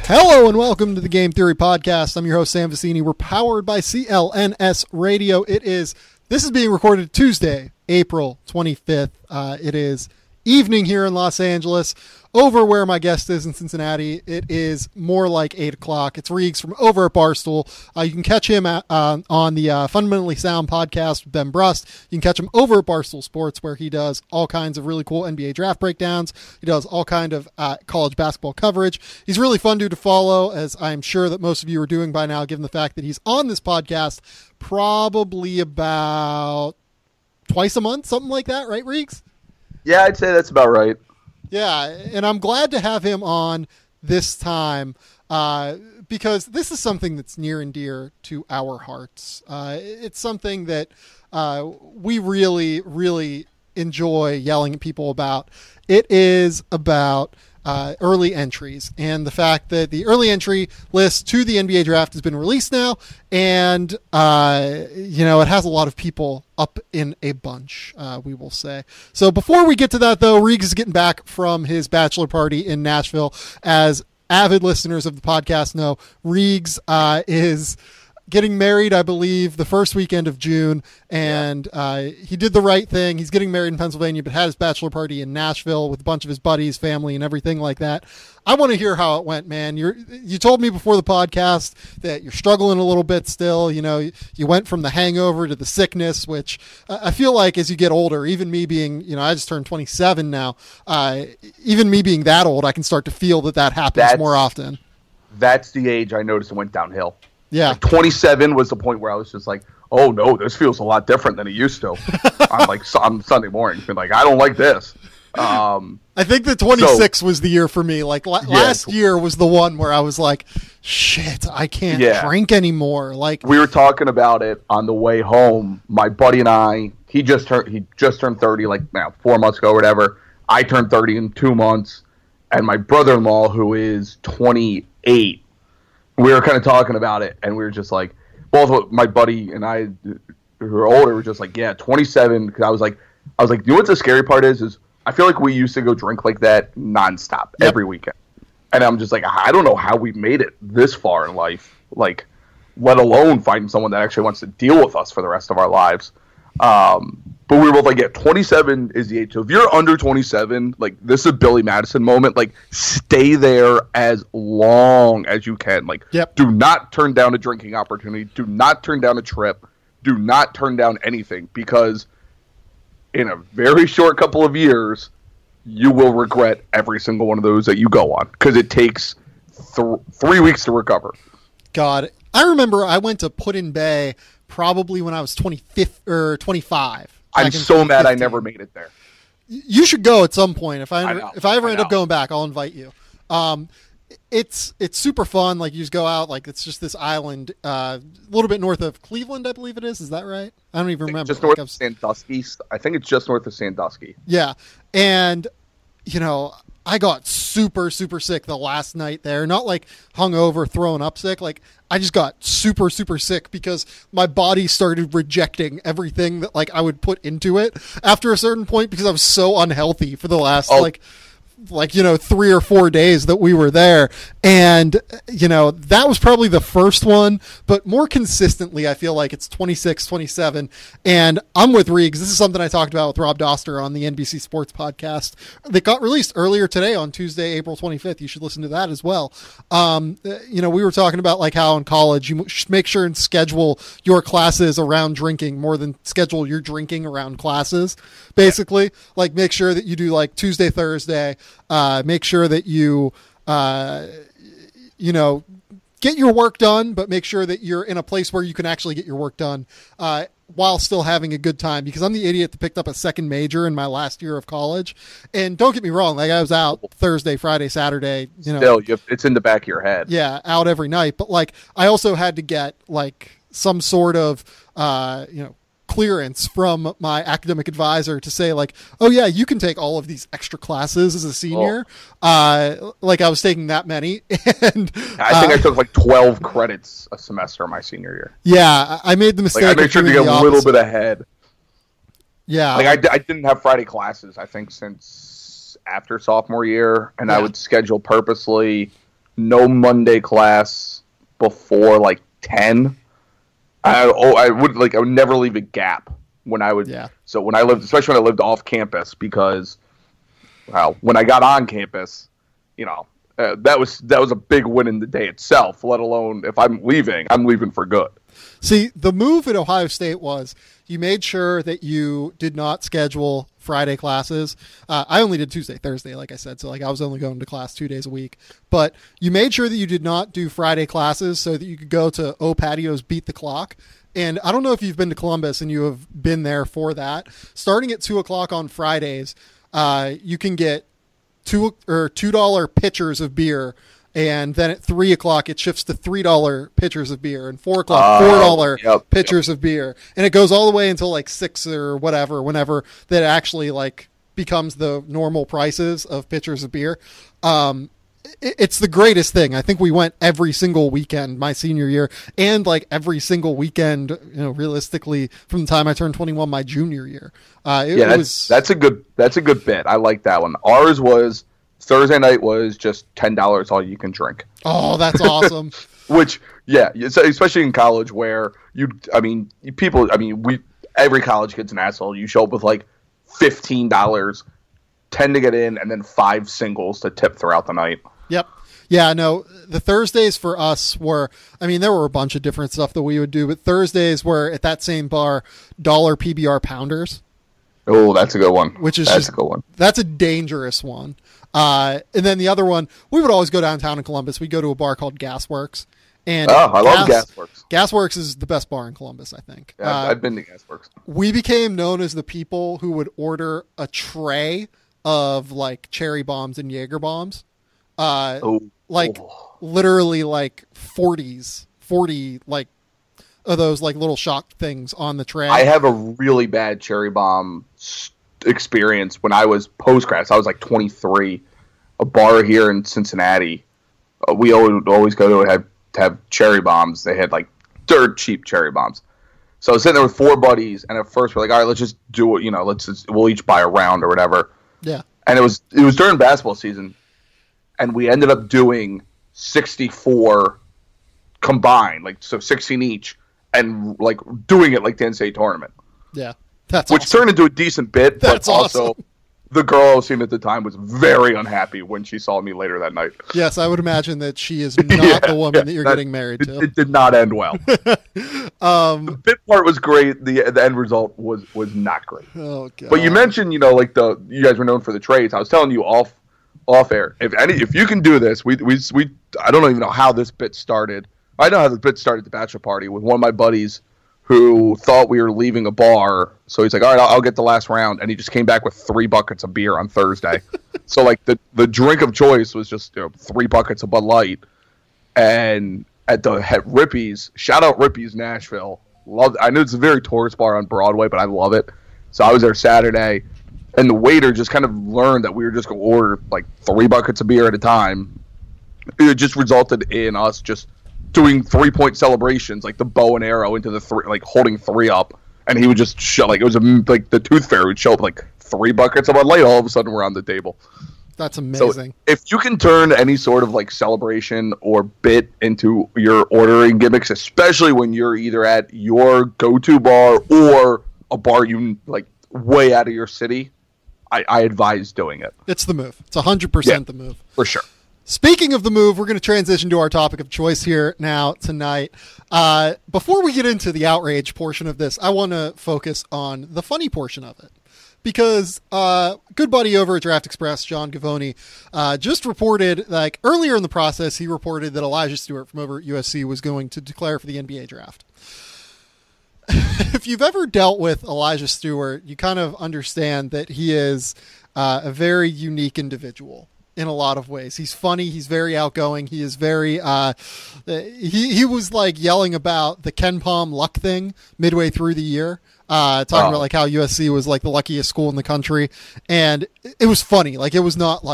Hello and welcome to the Game Theory Podcast. I'm your host, Sam Vicini. We're powered by CLNS Radio. This is being recorded Tuesday, April 25th. It is evening here in Los Angeles. Over where my guest is in Cincinnati, it is more like 8 o'clock. It's Reags from over at Barstool. You can catch him on the Fundamentally Sound podcast with Ben Brust. You can catch him over at Barstool Sports, where he does all kinds of really cool NBA draft breakdowns. He does all kind of college basketball coverage. He's a really fun dude to follow, as I'm sure that most of you are doing by now, given the fact that he's on this podcast probably about twice a month, something like that, right, Reags? Yeah, I'd say that's about right. Yeah, and I'm glad to have him on this time because this is something that's near and dear to our hearts. It's something that we really, really enjoy yelling at people about. It is about early entries and the fact that the early entry list to the NBA draft has been released now, and it has a lot of people up in a bunch, we will say. So before we get to that, though, Reags is getting back from his bachelor party in Nashville. As avid listeners of the podcast know, Reags is getting married, I believe, the first weekend of June, and he did the right thing. He's getting married in Pennsylvania, but had his bachelor party in Nashville with a bunch of his buddies, family, and everything like that. I want to hear how it went, man. You told me before the podcast that you're struggling a little bit still. You know, you went from the hangover to the sickness, which I feel like as you get older, even me being, I just turned 27 now, even me being that old, I can start to feel that happens more often. That's the age I noticed it went downhill. Yeah. Like 27 was the point where I was just like, oh no, this feels a lot different than it used to. on Sunday morning, been like, I don't like this. I think the 26 was the year for me. Like last year was the one where I was like, shit, I can't drink anymore. Like, we were talking about it on the way home. My buddy and I, he just turned 30 like 4 months ago or whatever. I turned 30 in 2 months, and my brother-in-law, who is 28, we were kind of talking about it, and we were just like, both my buddy and I, who are older, were just like, yeah, 27. Because I was like, you know what the scary part is I feel like we used to go drink like that nonstop every weekend, and I'm just like, I don't know how we made it this far in life, like, let alone finding someone that actually wants to deal with us for the rest of our lives. But we were both like, yeah, 27 is the age. So if you're under 27, like, this is a Billy Madison moment. Like, stay there as long as you can. Like, Do not turn down a drinking opportunity. Do not turn down a trip. Do not turn down anything, because in a very short couple of years, you will regret every single one of those that you go on, because it takes 3 weeks to recover. God, I remember I went to Put-in Bay probably when I was 25. I'm so mad I never made it there. You should go at some point. If I ever end up going back, I'll invite you. It's super fun. Like, you just go out. Like, it's just this island, a little bit north of Cleveland, I believe it is. Is that right? I don't even remember. Just north of Sandusky. I think it's just north of Sandusky. Yeah, and I got super, super sick the last night there. Not like hungover, throwing up sick. Like, I just got super, super sick because my body started rejecting everything that, like, I would put into it after a certain point, because I was so unhealthy for the last, 3 or 4 days that we were there. And, that was probably the first one, but more consistently, I feel like it's 26, 27. And I'm with Reags. This is something I talked about with Rob Doster on the NBC Sports podcast that got released earlier today on Tuesday, April 25th. You should listen to that as well. We were talking about, like, how in college you should make sure and schedule your classes around drinking more than schedule your drinking around classes, basically. Like, make sure that you do, like, Tuesday, Thursday. Make sure that you, get your work done, but make sure that you're in a place where you can actually get your work done while still having a good time. Because I'm the idiot that picked up a second major in my last year of college. And don't get me wrong, like, I was out Thursday, Friday, Saturday. Still, it's in the back of your head. Yeah, out every night. But, like, I also had to get, like, some sort of, clearance from my academic advisor to say, like, oh yeah, you can take all of these extra classes as a senior. Like, I was taking that many. And I think I took like 12 credits a semester my senior year. Yeah, I made the mistake. Like, I made sure to get a little bit ahead. Yeah. Like, I didn't have Friday classes, I think, since after sophomore year, and I would schedule purposely no Monday class before like 10. I would never leave a gap when I would. Yeah. So when I lived, especially when I lived off campus, because when I got on campus, that was a big win in the day itself. Let alone if I'm leaving for good. See, the move at Ohio State was you made sure that you did not schedule Friday classes. I only did Tuesday, Thursday, like I said. So I was only going to class 2 days a week. But you made sure that you did not do Friday classes so that you could go to O Patio's Beat the Clock. And I don't know if you've been to Columbus and you have been there for that. Starting at 2 o'clock on Fridays, you can get $2 pitchers of beer. And then at 3 o'clock, it shifts to $3 pitchers of beer, and 4 o'clock, $4 pitchers of beer, and it goes all the way until like 6 or whatever, whenever that actually becomes the normal prices of pitchers of beer. It's the greatest thing. I think we went every single weekend my senior year, and every single weekend, realistically from the time I turned 21 my junior year. That's a good bit. I like that one. Ours was. Thursday night was just $10 all you can drink. Oh, that's awesome. Which, yeah, especially in college where every college kid's an asshole. You show up with $15, 10 to get in, and then 5 singles to tip throughout the night. Yep. Yeah, no, the Thursdays for us were, there were a bunch of different stuff that we would do, but Thursdays were at that same bar, dollar PBR pounders. Oh, that's a good one. That's a good one. That's a dangerous one. And then the other one, we would always go downtown in Columbus. We'd go to a bar called Gasworks. And I love Gasworks. Gasworks is the best bar in Columbus, I think. Yeah, I've been to Gasworks. We became known as the people who would order a tray of cherry bombs and Jaeger bombs. Literally 40 of those little shock things on the tray. I have a really bad cherry bomb experience when I was post-grad. So I was 23. A bar here in Cincinnati. We always go to have cherry bombs. They had dirt cheap cherry bombs. So I was sitting there with 4 buddies, and at first we're all right, let's just do it. We'll each buy a round or whatever. Yeah. And it was during basketball season, and we ended up doing 64 combined, so 16 each, and doing it like the NCAA tournament. Yeah. That's Which awesome. turned into a decent bit, That's but also awesome. The girl I was seeing at the time was very unhappy when she saw me later that night. Yes, I would imagine that she is not the woman that you're getting married to. It did not end well. The bit part was great. The end result was not great. Oh God! But you mentioned, you guys were known for the trades. I was telling you off air. If you can do this, we I don't even know how this bit started. I know how the bit started at the bachelor party with one of my buddies who thought we were leaving a bar. So he's like, all right, I'll get the last round. And he just came back with 3 buckets of beer on Thursday. So the drink of choice was just 3 buckets of Bud Light. And at Rippy's, shout out Rippy's Nashville. I know it's a very tourist bar on Broadway, but I love it. So I was there Saturday, and the waiter just kind of learned that we were just going to order 3 buckets of beer at a time. It just resulted in us just doing 3-point celebrations, the bow and arrow into the 3, holding 3 up, and he would just show it was the tooth fairy would show up 3 buckets of Bud Light. All of a sudden, we're on the table. That's amazing. So if you can turn any sort of celebration or bit into your ordering gimmicks, especially when you're either at your go-to bar or a bar way out of your city, I advise doing it. It's the move. It's 100% the move. For sure. Speaking of the move, we're going to transition to our topic of choice here now tonight. Before we get into the outrage portion of this, I want to focus on the funny portion of it. Because good buddy over at Draft Express, John Gavoni, just reported, earlier in the process, he reported that Elijah Stewart from over at USC was going to declare for the NBA draft. If you've ever dealt with Elijah Stewart, you kind of understand that he is a very unique individual in a lot of ways. He's funny. He's very outgoing. He is very, he was yelling about the Ken Palm luck thing midway through the year, talking about how USC was the luckiest school in the country. And it was funny. It was not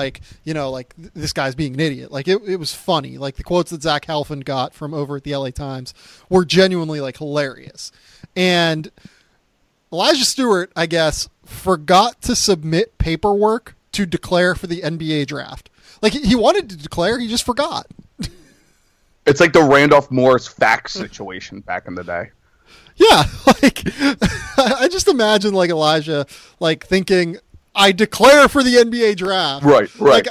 this guy's being an idiot. It was funny. The quotes that Zach Halfin got from over at the LA Times were genuinely hilarious. And Elijah Stewart, I guess, forgot to submit paperwork to declare for the NBA draft. He wanted to declare, he just forgot. It's like the Randolph Morris fax situation back in the day. Yeah, like I just imagine like Elijah like thinking, I declare for the NBA draft. Right.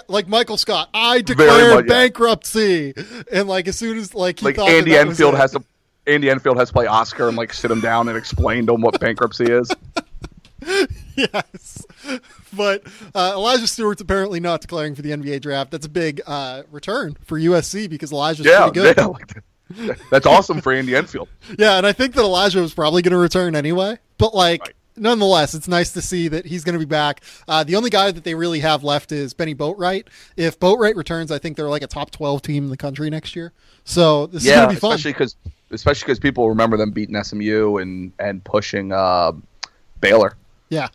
Like Michael Scott, I declare bankruptcy. And like as soon as like he like thought Andy that Enfield has to play Oscar and like sit him down and explain to him what bankruptcy is. Yes. But Elijah Stewart's apparently not declaring for the NBA draft. That's a big return for USC because Elijah's pretty good. Yeah, that's awesome for Andy Enfield. Yeah, and I think that Elijah was probably going to return anyway. But like, nonetheless, it's nice to see that he's going to be back. The only guy that they really have left is Benny Boatwright. If Boatwright returns, I think they're like a top 12 team in the country next year. So this is going to be fun. Especially because people remember them beating SMU and pushing Baylor. Yeah,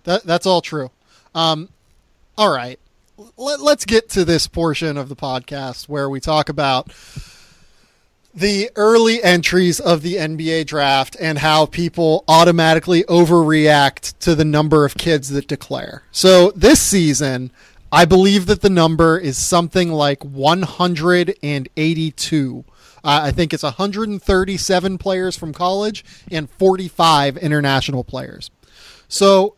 that's all true. All right, let's get to this portion of the podcast where we talk about the early entries of the NBA draft and how people automatically overreact to the number of kids that declare. So this season, I believe that the number is something like 182. I think it's 137 players from college and 45 international players. So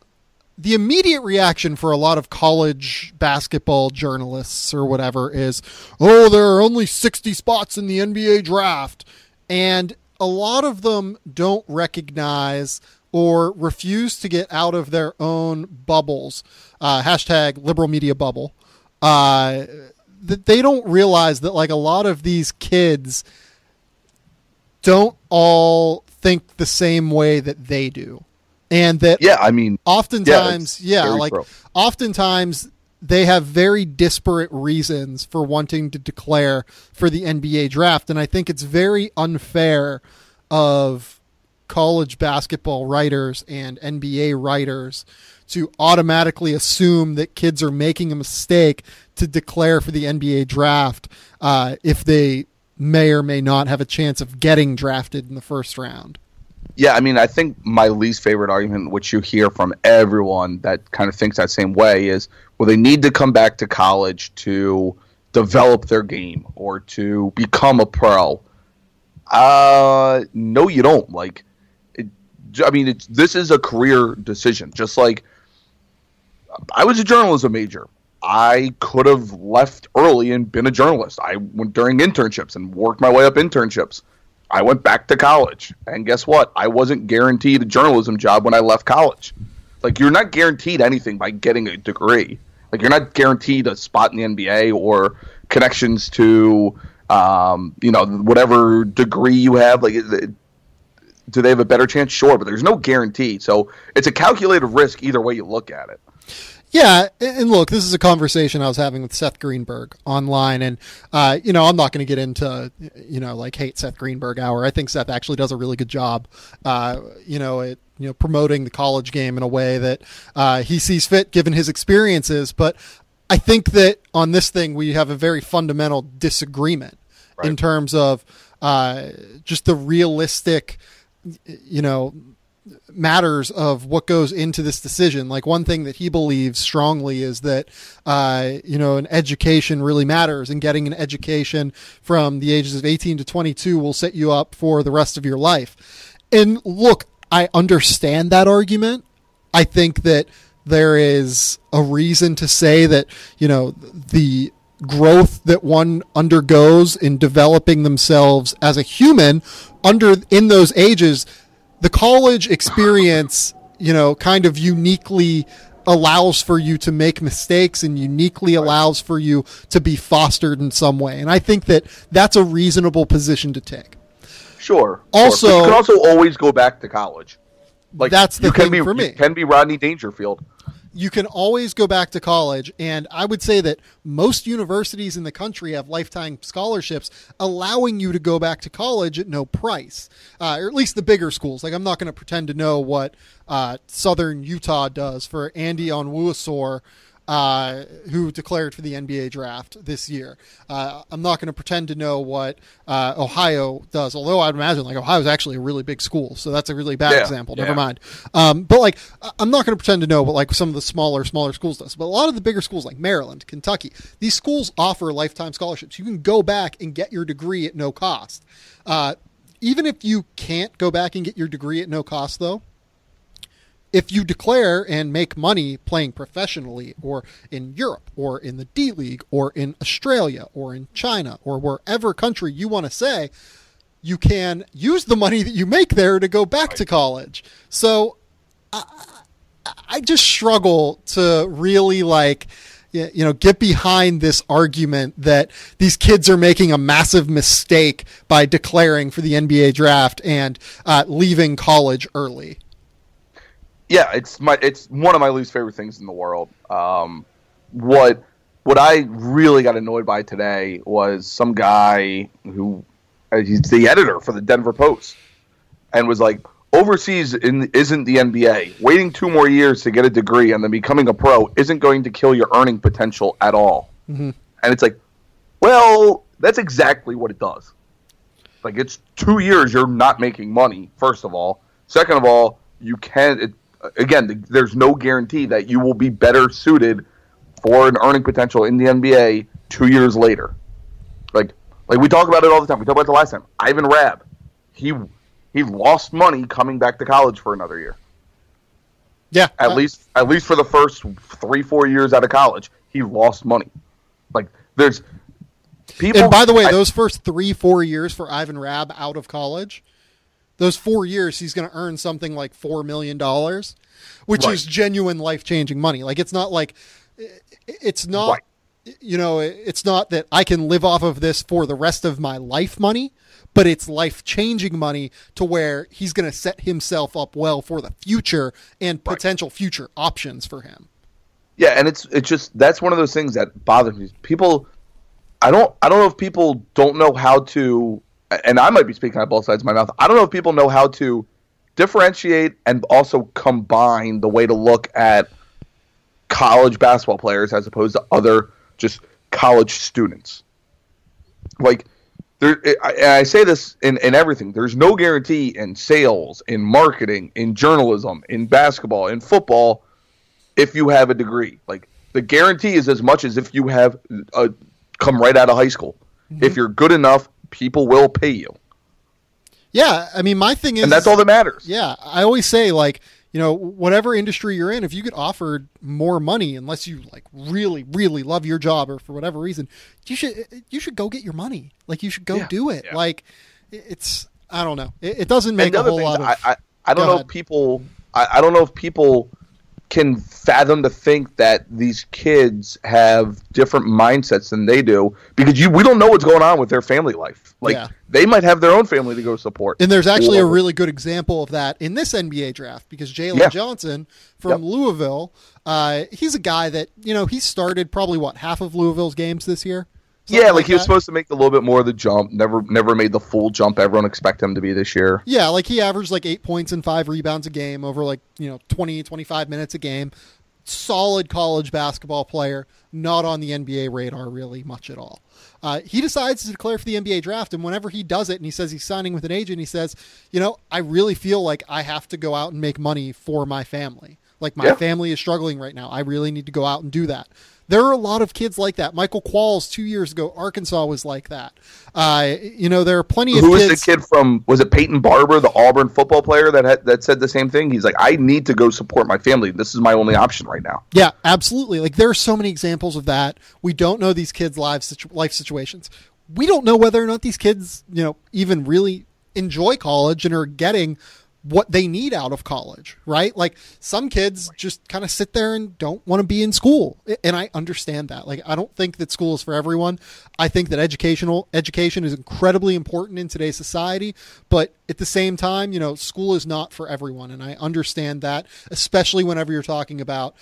the immediate reaction for a lot of college basketball journalists or whatever is, oh, there are only 60 spots in the NBA draft. And a lot of them don't recognize or refuse to get out of their own bubbles. Hashtag liberal media bubble. That they don't realize that like a lot of these kids don't all think the same way that they do. And that oftentimes they have very disparate reasons for wanting to declare for the NBA draft. And I think it's very unfair of college basketball writers and NBA writers to automatically assume that kids are making a mistake to declare for the NBA draft if they may or may not have a chance of getting drafted in the first round. Yeah, I mean, I think my least favorite argument, which you hear from everyone that kind of thinks that same way, is, well, they need to come back to college to develop their game or to become a pro. No, you don't. Like, this is a career decision. Just like I was a journalism major. I could have left early and been a journalist. I went during internships and worked my way up internships. I went back to college, and guess what? I wasn't guaranteed a journalism job when I left college. Like, you're not guaranteed anything by getting a degree. Like, you're not guaranteed a spot in the NBA or connections to, whatever degree you have. Like, do they have a better chance? Sure, but there's no guarantee. So it's a calculated risk either way you look at it. Yeah, and look, this is a conversation I was having with Seth Greenberg online, and, I'm not going to get into, hate Seth Greenberg hour. I think Seth actually does a really good job, promoting the college game in a way that he sees fit given his experiences. But I think that on this thing, we have a very fundamental disagreement in terms of just the realistic, matters of what goes into this decision. Like, one thing that he believes strongly is that, an education really matters, and getting an education from the ages of 18 to 22 will set you up for the rest of your life. And look, I understand that argument. I think that there is a reason to say that, the growth that one undergoes in developing themselves as a human in those ages, the college experience, kind of uniquely allows for you to make mistakes and uniquely allows for you to be fostered in some way. And I think that that's a reasonable position to take. Sure. Also, but you can also always go back to college. Like, that's the thing for me. You can be Rodney Dangerfield. You can always go back to college, and I would say that most universities in the country have lifetime scholarships allowing you to go back to college at no price, or at least the bigger schools. Like, I'm not going to pretend to know what Southern Utah does for Andy Onwuasor, who declared for the NBA draft this year. I'm not going to pretend to know what Ohio does, although I'd imagine like Ohio is actually a really big school, so that's a really bad example. Never mind. But like I'm not going to pretend to know what like some of the smaller schools does. But a lot of the bigger schools like Maryland, Kentucky, these schools offer lifetime scholarships. You can go back and get your degree at no cost. Even if you can't go back and get your degree at no cost, though, if you declare and make money playing professionally or in Europe or in the D League or in Australia or in China or wherever country you want to say, you can use the money that you make there to go back to college. So I just struggle to really like, get behind this argument that these kids are making a massive mistake by declaring for the NBA draft and leaving college early. Yeah, it's one of my least favorite things in the world. What I really got annoyed by today was some guy who he's the editor for the Denver Post and was like, overseas isn't the NBA. Waiting 2 more years to get a degree and then becoming a pro isn't going to kill your earning potential at all. Mm-hmm. And it's like, well, that's exactly what it does. Like, it's 2 years you're not making money, first of all. Second of all, you can't... Again, there's no guarantee that you will be better suited for an earning potential in the NBA 2 years later. Like we talk about it all the time. We talked about it the last time. Ivan Rabb, he lost money coming back to college for another year. Yeah, at least for the first 3-4 years out of college, he lost money. Like there's people. And by the way, those first 3-4 years for Ivan Rabb out of college. Those 4 years, he's going to earn something like $4 million, which is genuine life-changing money. Like, it's not like, it's not, it's not that I can live off of this for the rest of my life money, but it's life-changing money to where he's going to set himself up well for the future and potential future options for him. Yeah, and it's just, that's one of those things that bothers me. People, I don't know if people don't know how to, and I might be speaking out both sides of my mouth. I don't know if people know how to differentiate and also combine the way to look at college basketball players as opposed to other just college students. Like, I say this in everything. There's no guarantee in sales, in marketing, in journalism, in basketball, in football, if you have a degree. Like, the guarantee is as much as if you have come right out of high school. Mm-hmm. If you're good enough, people will pay you. Yeah, I mean, my thing is... And that's all that matters. Yeah, I always say, like, whatever industry you're in, if you get offered more money, unless you, like, really, really love your job or for whatever reason, you should go get your money. Like, you should go do it. Yeah. Like, it's... I don't know. It doesn't make a whole lot of... I don't know if people... I don't know if people can fathom to think that these kids have different mindsets than they do, because we don't know what's going on with their family life. Like, they might have their own family to go support. And there's actually a really good example of that in this NBA draft, because Jalen Johnson from Louisville, he's a guy that, he started probably, half of Louisville's games this year? Something like he was supposed to make a little bit more of the jump. Never made the full jump everyone expected him to be this year. Yeah, like he averaged like 8 points and 5 rebounds a game over 20, 25 minutes a game. Solid college basketball player, not on the NBA radar really much at all. He decides to declare for the NBA draft, and whenever he does it and he says he's signing with an agent, he says, I really feel like I have to go out and make money for my family. Like my family is struggling right now. I really need to go out and do that. There are a lot of kids like that. Michael Qualls 2 years ago, Arkansas was like that. There are plenty of kids. Who was the kid from, was it Peyton Barber, the Auburn football player that said the same thing? He's like, I need to go support my family. This is my only option right now. Yeah, absolutely. Like, there are so many examples of that. We don't know these kids' life situations. We don't know whether or not these kids, even really enjoy college and are getting what they need out of college, right? Like, some kids just kind of sit there and don't want to be in school. And I understand that. Like, I don't think that school is for everyone. I think that education is incredibly important in today's society, but at the same time, school is not for everyone. And I understand that, especially whenever you're talking about,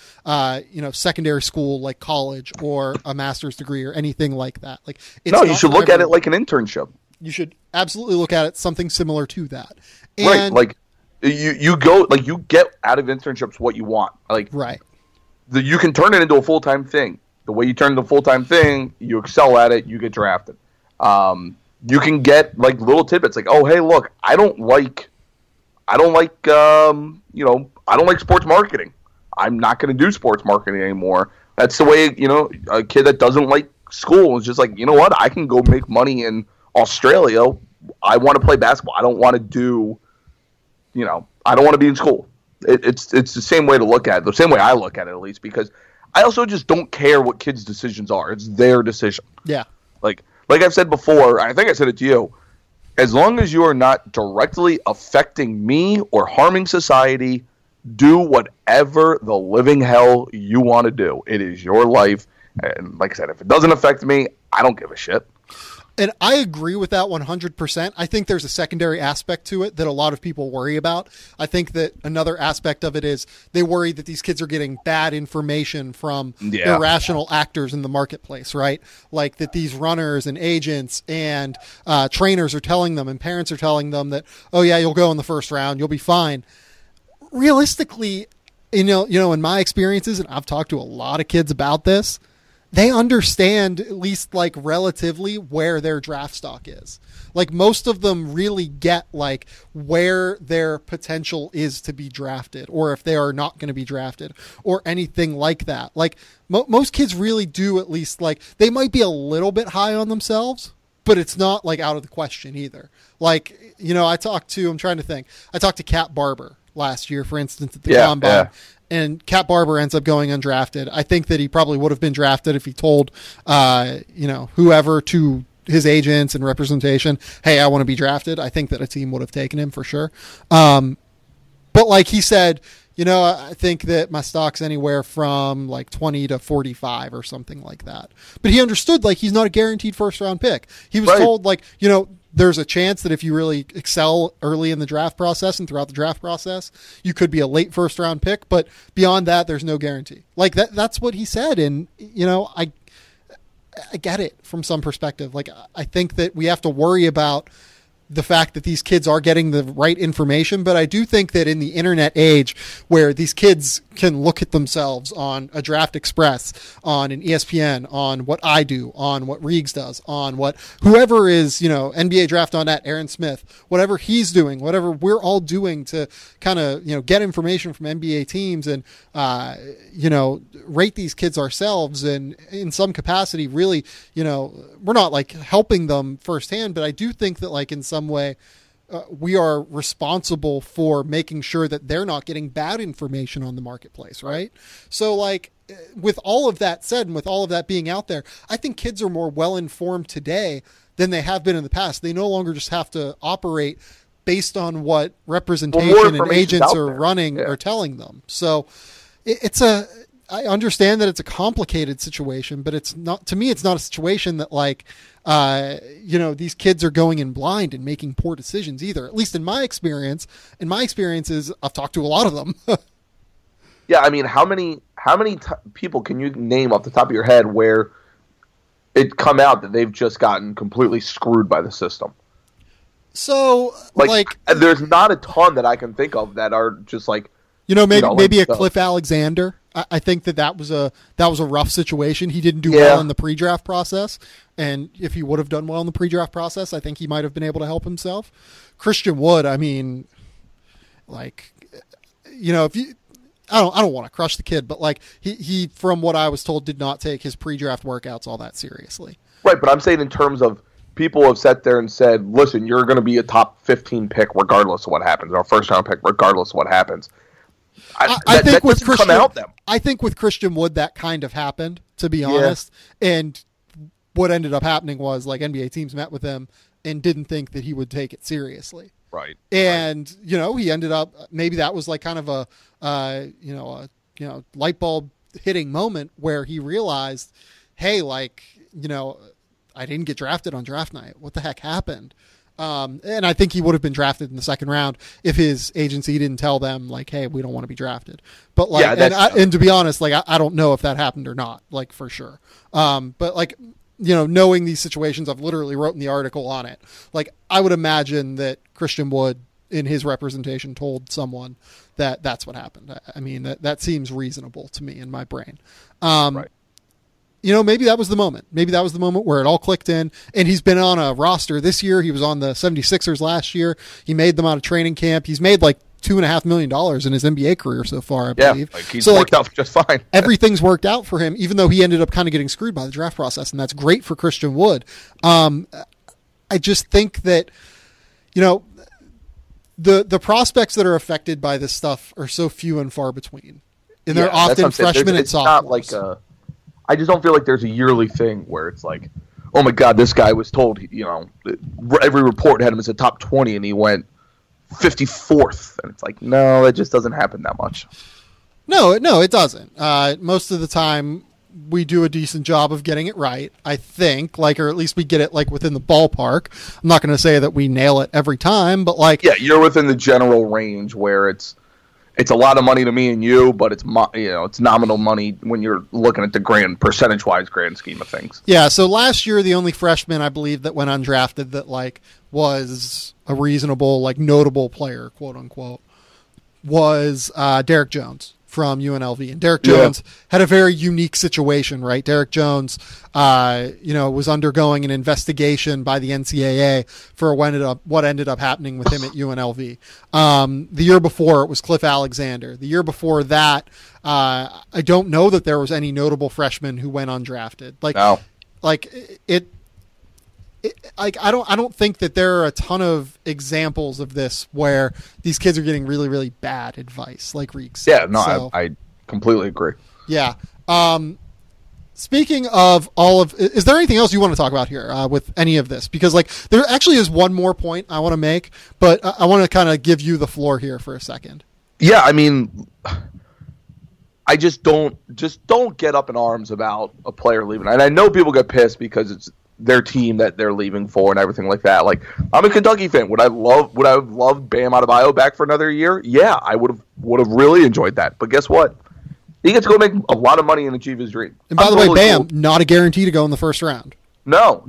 secondary school, like college or a master's degree or anything like that. Like, you should look at it like an internship. You should absolutely look at it something similar to that. And right. Like, you go, like, you get out of internships what you want. Like, right. you can turn it into a full-time thing. The way you turn it into a full-time thing, you excel at it, you get drafted. You can get like little tidbits like, oh, hey, look, I don't like sports marketing. I'm not going to do sports marketing anymore. That's the way, a kid that doesn't like school is just like, you know what? I can go make money in Australia. I want to play basketball. I don't want to do, I don't want to be in school. It's the same way to look at it, the same way I look at it, at least, because I also just don't care what kids' decisions are. It's their decision. Yeah. Like I've said before, I think I said it to you, as long as you are not directly affecting me or harming society, do whatever the living hell you want to do. It is your life. And like I said, if it doesn't affect me, I don't give a shit. And I agree with that 100%. I think there's a secondary aspect to it that a lot of people worry about. I think that another aspect of it is they worry that these kids are getting bad information from irrational actors in the marketplace, right? Like that these runners and agents and trainers are telling them and parents are telling them that, oh yeah, you'll go in the first round, you'll be fine. Realistically, in my experiences, and I've talked to a lot of kids about this, they understand, at least like relatively, where their draft stock is. Like most of them really get like where their potential is to be drafted, or if they are not going to be drafted, or anything like that. Like most kids really do, at least, like they might be a little bit high on themselves, but it's not like out of the question either. Like, I talked to Cat Barber last year, for instance, at the Combine. Yeah. And Cat Barber ends up going undrafted. I think that he probably would have been drafted if he told, whoever to his agents and representation, hey, I want to be drafted. I think that a team would have taken him for sure. But like he said, I think that my stock's anywhere from like 20 to 45 or something like that. But he understood like he's not a guaranteed first round pick. He was told like, there's a chance that if you really excel early in the draft process and throughout the draft process, you could be a late first round pick. But beyond that, there's no guarantee. Like that's what he said. And, I get it from some perspective. Like, I think that we have to worry about the fact that these kids are getting the right information. But I do think that in the internet age where these kids can look at themselves on a Draft Express, on an ESPN, on what I do, on what Reags does, on what whoever is, NBA Draft on Net, Aaron Smith, whatever he's doing, whatever we're all doing to kind of, get information from NBA teams and, rate these kids ourselves. And in some capacity, really, we're not like helping them firsthand, but I do think that like in some way, we are responsible for making sure that they're not getting bad information on the marketplace, right? So like with all of that said and with all of that being out there, I think kids are more well-informed today than they have been in the past. They no longer just have to operate based on what representation and agents are running or telling them. So I understand that it's a complicated situation, but it's not, to me, it's not a situation that like, these kids are going in blind and making poor decisions either. At least in my experience. In my experiences, I've talked to a lot of them. Yeah, I mean, how many people can you name off the top of your head where it come out that they've just gotten completely screwed by the system? So, like there's not a ton that I can think of that are just like, maybe a Cliff Alexander. I think that was a rough situation. He didn't do well in the pre-draft process, and if he would have done well in the pre-draft process, I think he might have been able to help himself. Christian Wood, I mean, like, if you, I don't want to crush the kid, but like he, from what I was told, did not take his pre-draft workouts all that seriously. Right, but I'm saying in terms of people have sat there and said, listen, you're going to be a top 15 pick regardless of what happens, or a first round pick regardless of what happens. I think with Christian Wood, that kind of happened, to be honest. And what ended up happening was like NBA teams met with him and didn't think that he would take it seriously. Right. And, he ended up, maybe that was like kind of a light bulb hitting moment where he realized, hey, like, I didn't get drafted on draft night. What the heck happened? And I think he would have been drafted in the second round if his agency didn't tell them like, hey, we don't want to be drafted. But like, and to be honest, like, I don't know if that happened or not, like for sure. But like, knowing these situations, I've literally wrote in the article on it. Like, I would imagine that Christian Wood in his representation told someone that that's what happened. I mean, that seems reasonable to me in my brain. Right. Maybe that was the moment. Maybe that was the moment where it all clicked in, and he's been on a roster this year. He was on the 76ers last year. He made them out of training camp. He's made like $2.5 million in his NBA career so far, I believe. Yeah, he's worked out just fine. Everything's worked out for him, even though he ended up kind of getting screwed by the draft process, and that's great for Christian Wood. I just think that, the prospects that are affected by this stuff are so few and far between. And they're often freshmen and sophomores. Not like I just don't feel like there's a yearly thing where it's like, oh my God, this guy was told, every report had him as a top 20 and he went 54th. And it's like, no, that just doesn't happen that much. No, it doesn't. Most of the time we do a decent job of getting it right, I think, or at least we get it within the ballpark. I'm not going to say that we nail it every time, but yeah, you're within the general range where it's a lot of money to me and you, but it's nominal money when you're looking at the percentage-wise grand scheme of things. Yeah, so last year the only freshman I believe that went undrafted that was a reasonable, notable player, quote unquote, was Derek Jones from UNLV. And Derek Jones had a very unique situation, right? Derek Jones, was undergoing an investigation by the NCAA for what ended up happening with him at UNLV. The year before, it was Cliff Alexander. The year before that, I don't know that there was any notable freshman who went undrafted. I don't think that there are a ton of examples of this where these kids are getting really, really bad advice, like Reags said. Yeah, no, so, I completely agree. Yeah. Speaking of is there anything else you want to talk about here with any of this? Because there actually is one more point I want to make, but I want to kind of give you the floor here for a second. Yeah, I mean, I just don't get up in arms about a player leaving. And I know people get pissed because it's their team that they're leaving for and everything like that. I'm a Kentucky fan. Would I have loved Bam Adebayo back for another year? Yeah, I would have really enjoyed that. But guess what? He gets to go make a lot of money and achieve his dream. And by the way, Bam, not a guarantee to go in the first round. No.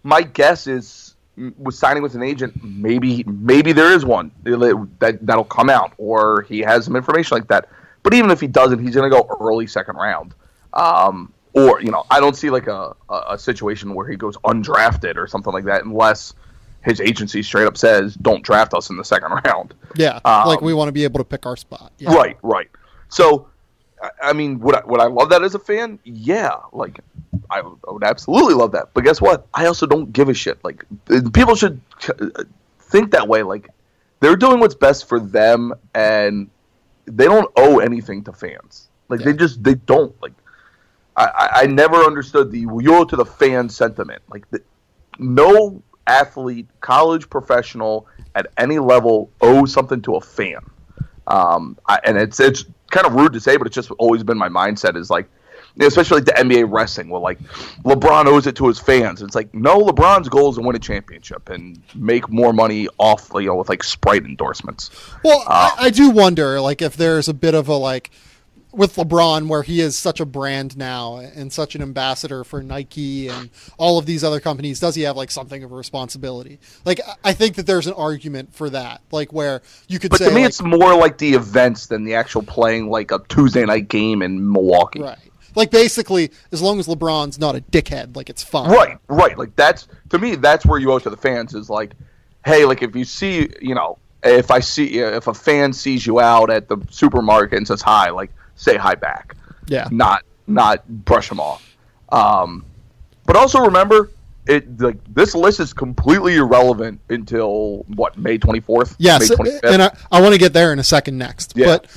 My guess is with signing with an agent, maybe there is one that'll come out, or he has some information like that. But even if he doesn't, he's going to go early second round. Or, I don't see a situation where he goes undrafted or something like that unless his agency straight up says, don't draft us in the second round. Yeah, we want to be able to pick our spot. Yeah. Right. So, I mean, would I love that as a fan? Yeah, I would absolutely love that. But guess what? I also don't give a shit. People should think that way. They're doing what's best for them, and they don't owe anything to fans. They don't. I never understood the you owe to the fan sentiment. No athlete, college professional at any level owes something to a fan. And it's kind of rude to say, but it's just always been my mindset is especially the NBA wrestling where LeBron owes it to his fans. It's no, LeBron's goal is to win a championship and make more money off, with Sprite endorsements. Well, I do wonder if there's a bit of a with LeBron, where he is such a brand now and such an ambassador for Nike and all of these other companies, does he have something of a responsibility? I think that there's an argument for that, where you could say. But to me, it's more the events than the actual playing a Tuesday night game in Milwaukee. Right. Basically, as long as LeBron's not a dickhead, it's fine. Right. That's, to me, that's where you owe to the fans is hey, if you see, if a fan sees you out at the supermarket and says hi, say hi back. Yeah. Not brush them off. But also remember, this list is completely irrelevant until May 24th? Yes, May 25th? And I want to get there in a second next. Yeah. But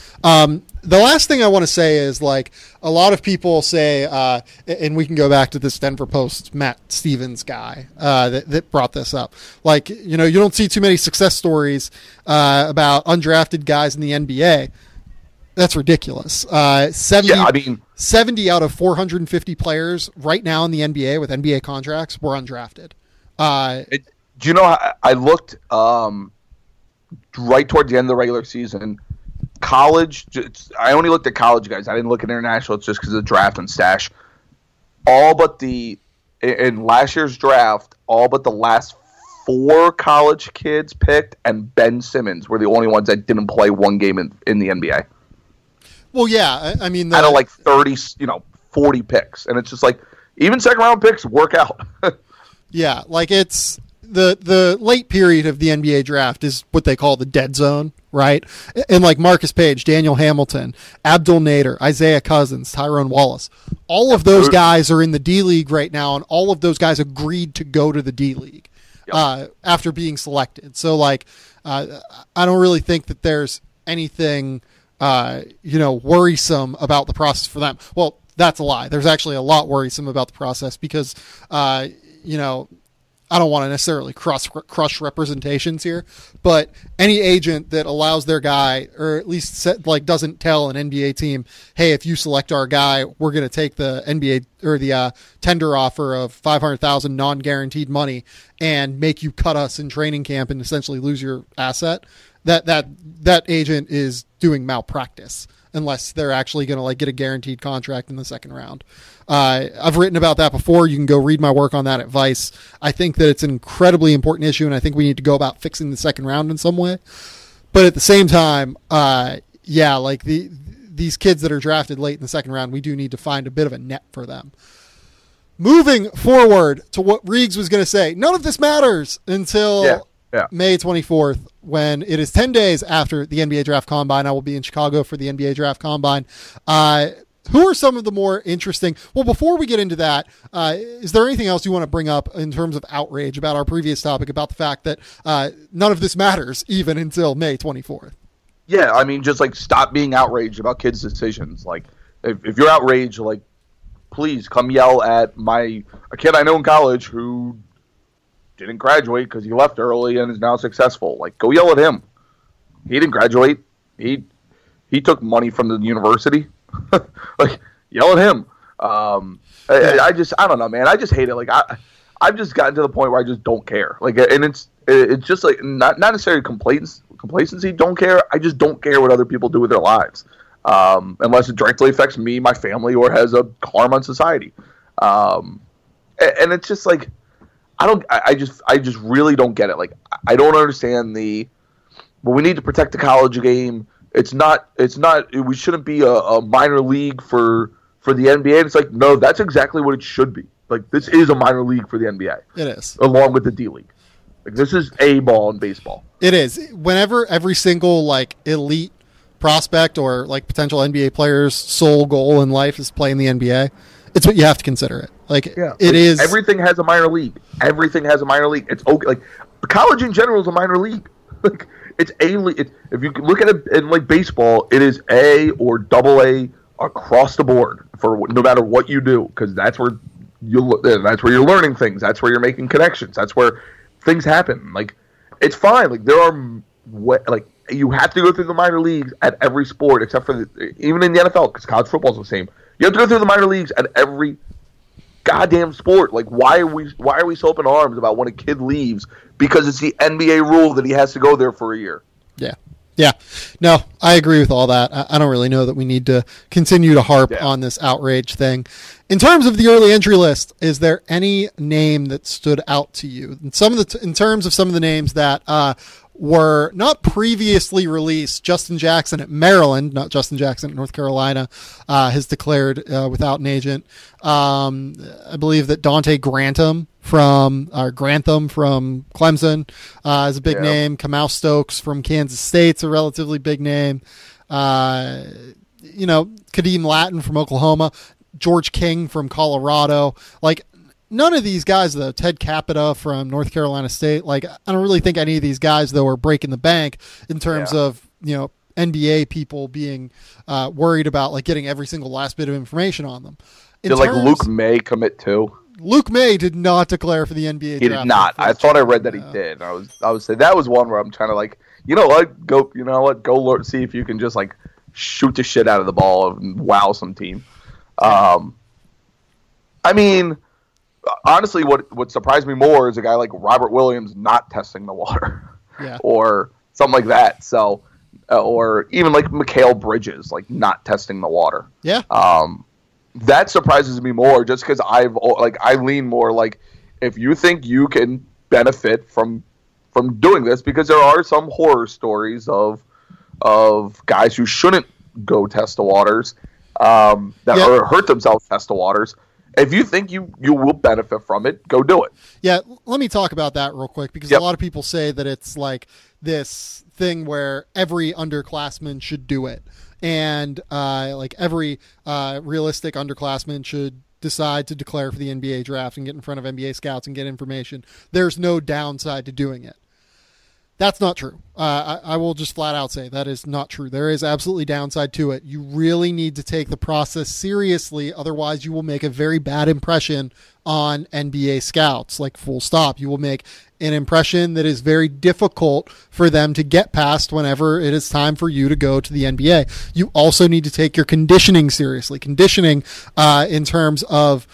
the last thing I want to say is a lot of people say, and we can go back to this Denver Post Matt Stevens guy that brought this up. You don't see too many success stories about undrafted guys in the NBA. That's ridiculous. 70 out of 450 players right now in the NBA with NBA contracts were undrafted. Do you know, I looked right toward the end of the regular season. College, I only looked at college guys. I didn't look at international. It's just because of the draft and stash. All but in last year's draft, all but the last 4 college kids picked, and Ben Simmons were the only ones that didn't play one game in the NBA. Well, yeah, I mean, out of like 30, 40 picks, and it's just like even second round picks work out. Yeah, like it's the late period of the NBA draft is what they call the dead zone, right? And like Marcus Page, Daniel Hamilton, Abdul Nader, Isaiah Cousins, Tyrone Wallace, all of those guys are in the D League right now, and all of those guys agreed to go to the D League after being selected. So like, I don't really think that there's anything worrisome about the process for them. Well, that's a lie. There's actually a lot worrisome about the process because, I don't want to necessarily crush representations here, but any agent that allows their guy, or at least doesn't tell an NBA team, hey, if you select our guy, we're going to take the NBA or the tender offer of $500,000 non-guaranteed money and make you cut us in training camp and essentially lose your asset. That agent is doing malpractice unless they're actually going to get a guaranteed contract in the second round. I've written about that before. You can go read my work on that at Vice. I think that it's an incredibly important issue, and I think we need to go about fixing the second round in some way. But at the same time, these kids that are drafted late in the second round, we do need to find a bit of a net for them. Moving forward to what Reags was going to say, none of this matters until May 24th, when it is 10 days after the NBA Draft Combine. I will be in Chicago for the NBA Draft Combine. Who are some of the more interesting? Well, before we get into that, is there anything else you want to bring up in terms of outrage about our previous topic about the fact that none of this matters even until May 24th? Yeah, I mean, just stop being outraged about kids' decisions. If you're outraged, please come yell at a kid I know in college who didn't graduate because he left early and is now successful. Go yell at him. He didn't graduate. He took money from the university. Yell at him. I don't know, man. I just hate it. I've just gotten to the point where I just don't care. And it's just not necessarily complacency. Don't care. I just don't care what other people do with their lives, unless it directly affects me, my family, or has a harm on society. And it's just I just really don't get it. I don't understand we need to protect the college game. It's not, we shouldn't be a minor league for the NBA. And it's no, that's exactly what it should be. This is a minor league for the NBA. It is. Along with the D League. This is A ball in baseball. It is. Whenever every single elite prospect or potential NBA player's sole goal in life is playing the NBA, it's what you have to consider it. It is. Everything has a minor league. Everything has a minor league. It's okay. College in general is a minor league. It's a league. If you look at it in baseball, it is A or double A across the board for no matter what you do, because that's where you're learning things. That's where you're making connections. That's where things happen. It's fine. There are you have to go through the minor leagues at every sport except for even in the NFL, because college football is the same. You have to go through the minor leagues at every goddamn sport. Why are we so up in arms about when a kid leaves because it's the NBA rule that he has to go there for a year? Yeah. No, I agree with all that. I don't really know that we need to continue to harp on this outrage thing. In terms of the early entry list, is there any name that stood out to you? In terms of some of the names that were not previously released, Justin Jackson at Maryland, not Justin Jackson at North Carolina, has declared without an agent. I believe that Dante Grantham from Clemson is a big name. Kamau Stokes from Kansas State's a relatively big name. Kadeem Latin from Oklahoma, George King from Colorado. None of these guys, though, Ted Capita from North Carolina State, I don't really think any of these guys, though, are breaking the bank in terms of, NBA people being worried about, getting every single last bit of information on them. Did, Luke May commit too? Luke May did not declare for the NBA draft. He did not. I thought I read that he did. I was saying that was one where I'm trying to, go see if you can just, shoot the shit out of the ball and wow some team. I mean, honestly, what surprised me more is a guy like Robert Williams not testing the water, or something like that. So, or even Mikal Bridges not testing the water. Yeah. That surprises me more, just because I lean more if you think you can benefit from doing this, because there are some horror stories of guys who shouldn't go test the waters, or hurt themselves test the waters. If you think you will benefit from it, go do it. Yeah, let me talk about that real quick, because a lot of people say that it's like this thing where every underclassman should do it, and like every realistic underclassman should decide to declare for the NBA draft and get in front of NBA scouts and get information. There's no downside to doing it. That's not true. I will just flat out say that is not true. There is absolutely downside to it. You really need to take the process seriously. Otherwise, you will make a very bad impression on NBA scouts, like full stop. You will make an impression that is very difficult for them to get past whenever it is time for you to go to the NBA. You also need to take your conditioning seriously. Conditioning in terms of,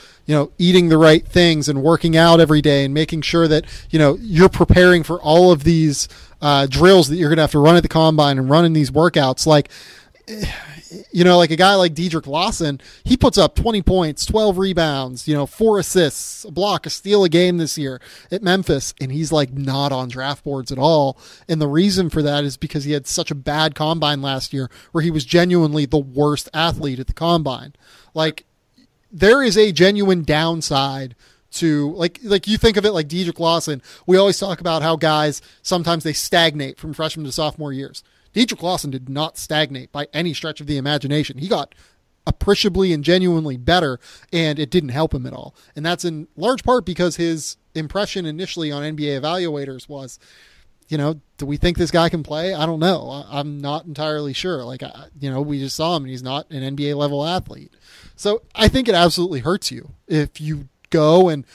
eating the right things and working out every day and making sure that, you're preparing for all of these drills that you're going to have to run at the combine and run in these workouts. Like a guy like Dedrick Lawson, he puts up 20 points, 12 rebounds, 4 assists, a block, a steal a game this year at Memphis, and he's like not on draft boards at all. And the reason for that is because he had such a bad combine last year where he was genuinely the worst athlete at the combine. Like, there is a genuine downside to, like you think of it like Dedrick Lawson. We always talk about how guys, sometimes they stagnate from freshman to sophomore years. Dedrick Lawson did not stagnate by any stretch of the imagination. He got appreciably and genuinely better, and it didn't help him at all. And that's in large part because his impression initially on NBA evaluators was, do we think this guy can play? I don't know. I'm not entirely sure. Like, we just saw him and he's not an NBA level athlete. So I think it absolutely hurts you if you go and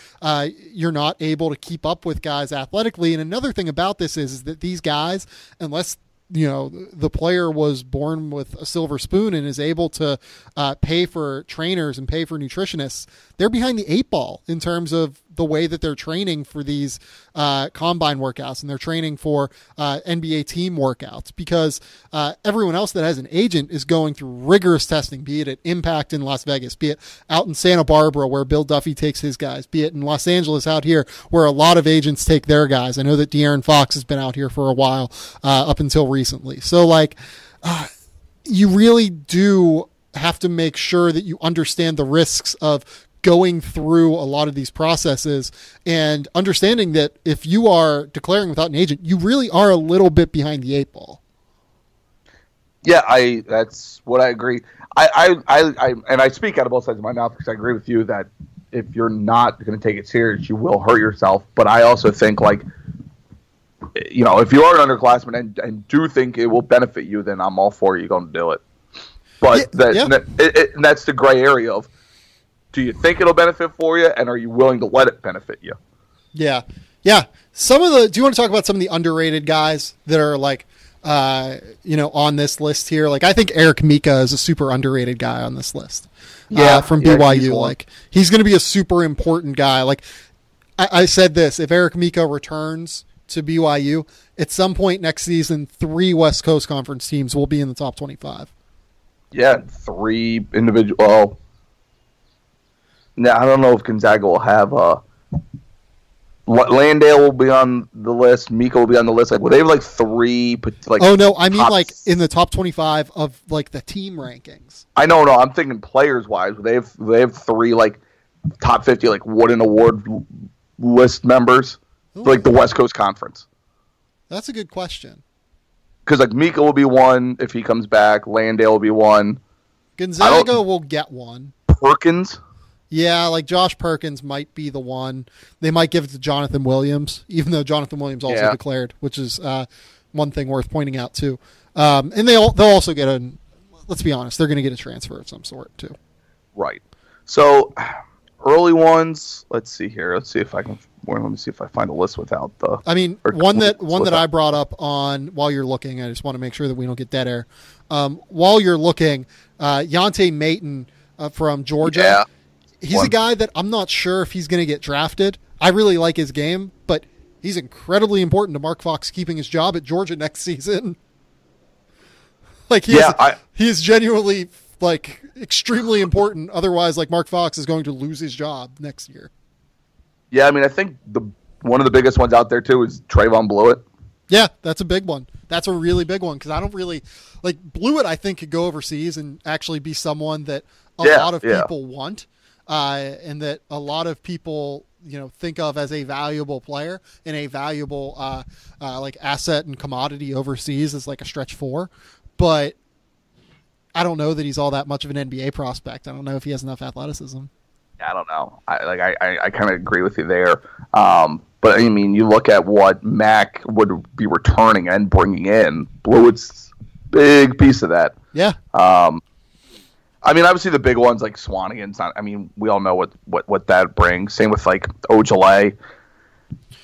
you're not able to keep up with guys athletically. And another thing about this is that these guys, unless the player was born with a silver spoon and is able to pay for trainers and pay for nutritionists, they're behind the 8 ball in terms of the way that they're training for these combine workouts, and they're training for NBA team workouts, because everyone else that has an agent is going through rigorous testing, be it at Impact in Las Vegas, be it out in Santa Barbara where Bill Duffy takes his guys, be it in Los Angeles out here where a lot of agents take their guys. I know that De'Aaron Fox has been out here for a while up until recently. So you really do have to make sure that you understand the risks of going through a lot of these processes and understanding that if you are declaring without an agent, you really are a little bit behind the 8 ball. Yeah, that's what I agree. I speak out of both sides of my mouth, because I agree with you that if you're not going to take it serious, you will hurt yourself. But I also think, if you are an underclassman and do think it will benefit you, then I'm all for you going to do it. But that's the gray area of, do you think it'll benefit for you, and are you willing to let it benefit you? Yeah. Yeah. Do you want to talk about some of the underrated guys that are on this list here? Like, I think Eric Mika is a super underrated guy on this list. From BYU. He's going to be a super important guy. Like, I said this, if Eric Mika returns to BYU, at some point next season, 3 West Coast Conference teams will be in the top 25. Yeah, 3 individual. Now, I don't know if Gonzaga will have Landale will be on the list. Mika will be on the list. Will they have 3? Oh no, I mean in the top 25 of the team rankings. I know. No, I'm thinking players wise. They have 3 top 50 Wooden Award list members for the West Coast Conference. That's a good question. Because Mika will be 1 if he comes back. Landale will be 1. Gonzaga will get 1. Perkins. Yeah, Josh Perkins might be the one. They might give it to Jonathan Williams, even though Jonathan Williams also declared, which is one thing worth pointing out too. And they'll also get let's be honest, they're going to get a transfer of some sort too. Right. So early ones. Let's see here. Let's see if I can. Let me see if I find a list without the. I mean, one that I brought up on while you're looking. I just want to make sure that we don't get dead air. While you're looking, Yante Maton from Georgia. Yeah. He's a guy that I'm not sure if he's going to get drafted. I really like his game, but he's incredibly important to Mark Fox keeping his job at Georgia next season. He is genuinely extremely important. Otherwise, Mark Fox is going to lose his job next year. Yeah, I mean, I think one of the biggest ones out there too is Trayvon Blewett. Yeah, that's a big one. That's a really big one because I don't really like Blewett. I think could go overseas and actually be someone that a lot of people want, and that a lot of people think of as a valuable player and a valuable like asset and commodity overseas as like a stretch four. But I don't know that he's all that much of an NBA prospect. I don't know if he has enough athleticism. I don't know. I kind of agree with you there. But I mean, you look at what Mac would be returning and bringing in. Blewett's big piece of that. Yeah. I mean, obviously the big ones like Swanigan's not. I mean, we all know what that brings. Same with like Ojale.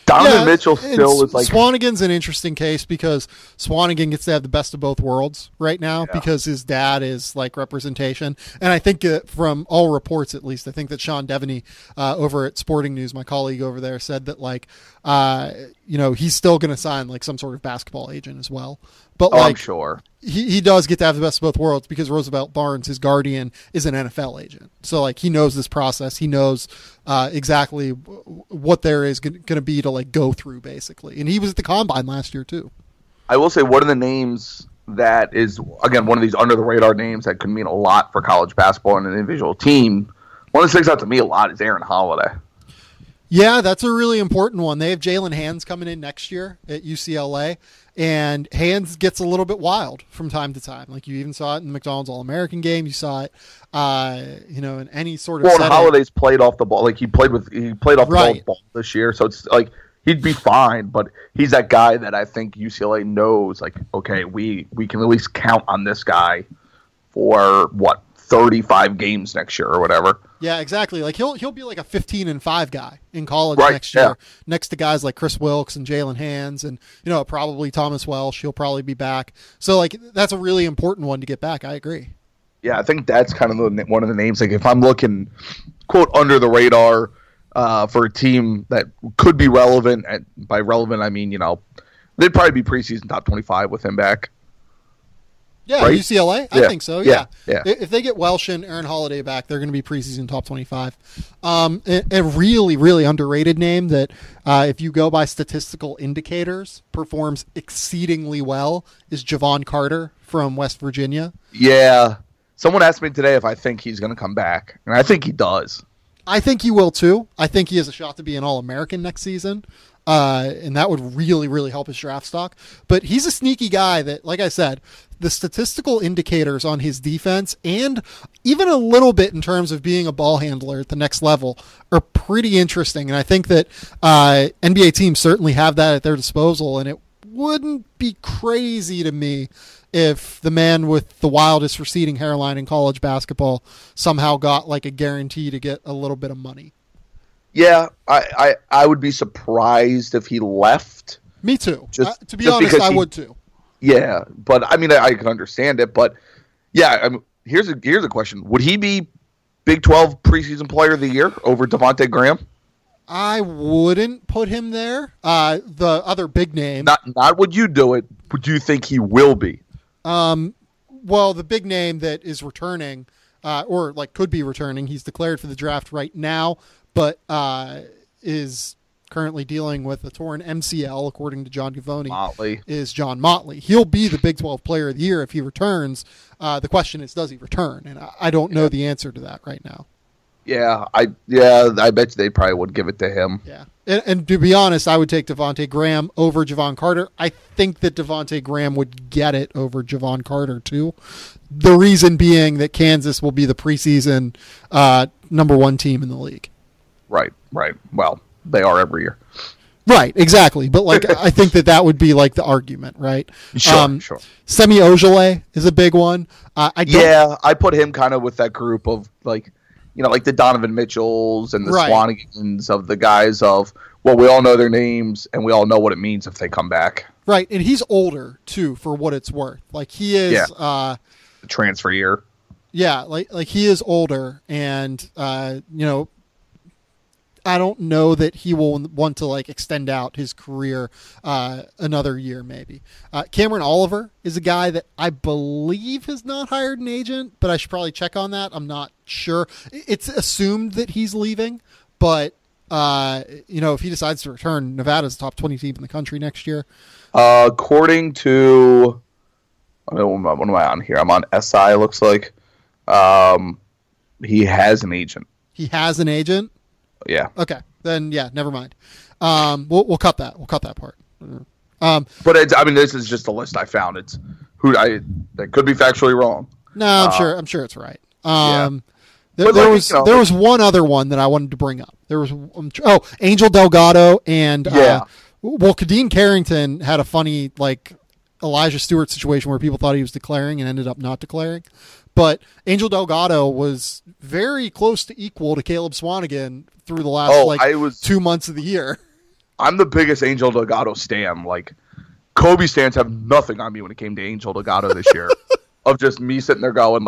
Donovan Mitchell still is like Swanigan's an interesting case because Swanigan gets to have the best of both worlds right now because his dad is like representation, and I think from all reports, at least, I think that Sean Devaney over at Sporting News, my colleague over there, said that like he's still going to sign like some sort of basketball agent as well. But I'm sure he does get to have the best of both worlds because Roosevelt Barnes, his guardian, is an NFL agent. So like he knows this process. He knows exactly what there is going to be to like go through basically. And he was at the Combine last year too. I will say one of the names that is, again, one of these under the radar names that could mean a lot for college basketball and an individual team. One that sticks out to me a lot is Aaron Holiday. Yeah, that's a really important one. They have Jalen Hands coming in next year at UCLA, and Hands gets a little bit wild from time to time. Like you even saw it in the McDonald's All-American game. You saw it, in any sort of. Well, setting. Holiday's played off the ball. Like he played off the ball this year, so it's like he'd be fine. But he's that guy that I think UCLA knows. Like, okay, we can at least count on this guy for 35 games next year or whatever. Yeah, exactly. Like he'll be like a 15-5 guy in college next year, next to guys like Chris Wilkes and Jalen Hands, and probably Thomas Welsh. He'll probably be back. So like that's a really important one to get back. I agree. Yeah, I think that's kind of one of the names. Like if I'm looking, quote, under the radar for a team that could be relevant. By relevant, I mean they'd probably be preseason top 25 with him back. Yeah, right? UCLA? I think so, yeah. If they get Welsh and Aaron Holiday back, they're going to be preseason top 25. A really, really underrated name that, if you go by statistical indicators, performs exceedingly well is Javon Carter from West Virginia. Yeah. Someone asked me today if I think he's going to come back, and I think he does. I think he will, too. I think he has a shot to be an All-American next season. And that would really, really help his draft stock. But he's a sneaky guy that, like I said, the statistical indicators on his defense and even a little bit in terms of being a ball handler at the next level are pretty interesting. And I think that NBA teams certainly have that at their disposal. And it wouldn't be crazy to me if the man with the wildest receding hairline in college basketball somehow got like a guarantee to get a little bit of money. Yeah, I would be surprised if he left. Me too. To be honest, I would too. Yeah, but I mean, I can understand it. But yeah, I mean, here's a question: would he be Big 12 preseason player of the year over Devontae Graham? I wouldn't put him there. The other big name. Not would you do it? Would you think he will be? Well, the big name that is returning, or like could be returning, he's declared for the draft right now, but is currently dealing with a torn MCL, according to John Gavoni, is John Motley. He'll be the Big 12 Player of the Year if he returns. The question is, does he return? And I don't know the answer to that right now. Yeah, I bet you they probably would give it to him. Yeah, and to be honest, I would take Devontae Graham over Javon Carter. I think that Devontae Graham would get it over Javon Carter too. The reason being that Kansas will be the preseason number one team in the league. Right. Well, they are every year. Right, exactly. But like, I think that would be like the argument, right? Sure. Semi Ojale is a big one. I put him kind of with that group of like the Donovan Mitchells and the Swanigans of the guys of, well, we all know their names and we all know what it means if they come back. Right, and he's older too, for what it's worth. Like he is the transfer year. Yeah, like he is older, and I don't know that he will want to like extend out his career another year, maybe. Cameron Oliver is a guy that I believe has not hired an agent, but I should probably check on that. I'm not sure. It's assumed that he's leaving, but if he decides to return, Nevada's the top 20 team in the country next year. According to, what am I on here? I'm on SI. Looks like, he has an agent. He has an agent. Yeah. Okay. Then never mind. We'll cut that. We'll cut that part. But this is just a list I found. It's that could be factually wrong. No, I'm sure it's right. There was one other one that I wanted to bring up. There was Angel Delgado and Kadeem Carrington had a funny Elijah Stewart situation where people thought he was declaring and ended up not declaring. But Angel Delgado was very close to equal to Caleb Swanigan through the last 2 months of the year. I'm the biggest Angel Delgado stan. Kobe stans have nothing on me when it came to Angel Delgado this year. Of just me sitting there going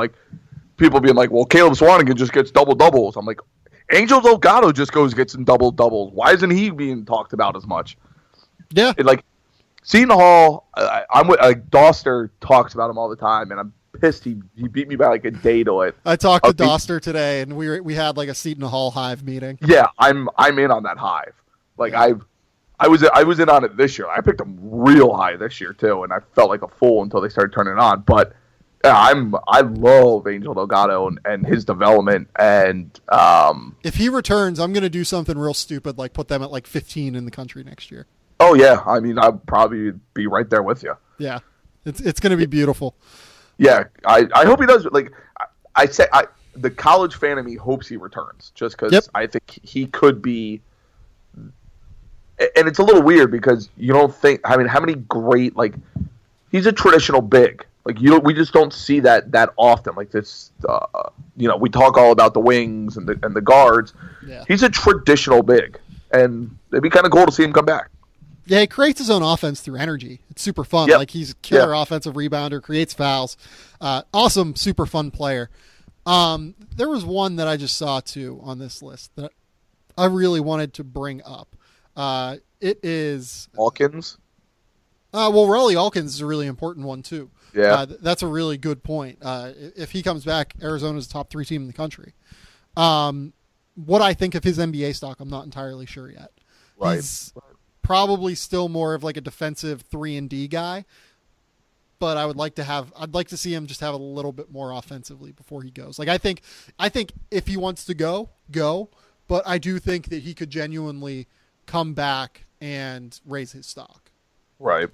people being well, Caleb Swanigan just gets double doubles. I'm Angel Delgado just gets in double doubles. Why isn't he being talked about as much? Yeah. Seton Hall, I'm with Doster talks about him all the time, and I'm pissed he beat me by a day to it. I talked to Doster today, and we had a Seton Hall Hive meeting. Yeah, I'm in on that Hive. I was in on it this year. I picked him real high this year too, and I felt like a fool until they started turning it on. But I love Angel Delgado and his development. And if he returns, I'm going to do something real stupid, put them at 15 in the country next year. Oh yeah, I'll probably be right there with you. Yeah, it's going to be beautiful. Yeah, I hope he does. The college fan of me hopes he returns, just because I think he could be. And it's a little weird because you don't think. How many great he's a traditional big. We just don't see that often. This, we talk all about the wings and the guards. Yeah. He's a traditional big, and it'd be kind of cool to see him come back. Yeah, he creates his own offense through energy. It's super fun. Yep. He's a killer offensive rebounder, creates fouls. Awesome, super fun player. There was one that I just saw too on this list that I really wanted to bring up. It is Alkins. Riley Alkins is a really important one too. Yeah, that's a really good point. If he comes back, Arizona's the top 3 team in the country. What I think of his NBA stock, I'm not entirely sure yet. Right. He's probably still more of a defensive 3-and-D guy, but I'd like to see him just have a little bit more offensively before he goes. I think if he wants to go, but I do think that he could genuinely come back and raise his stock. Right.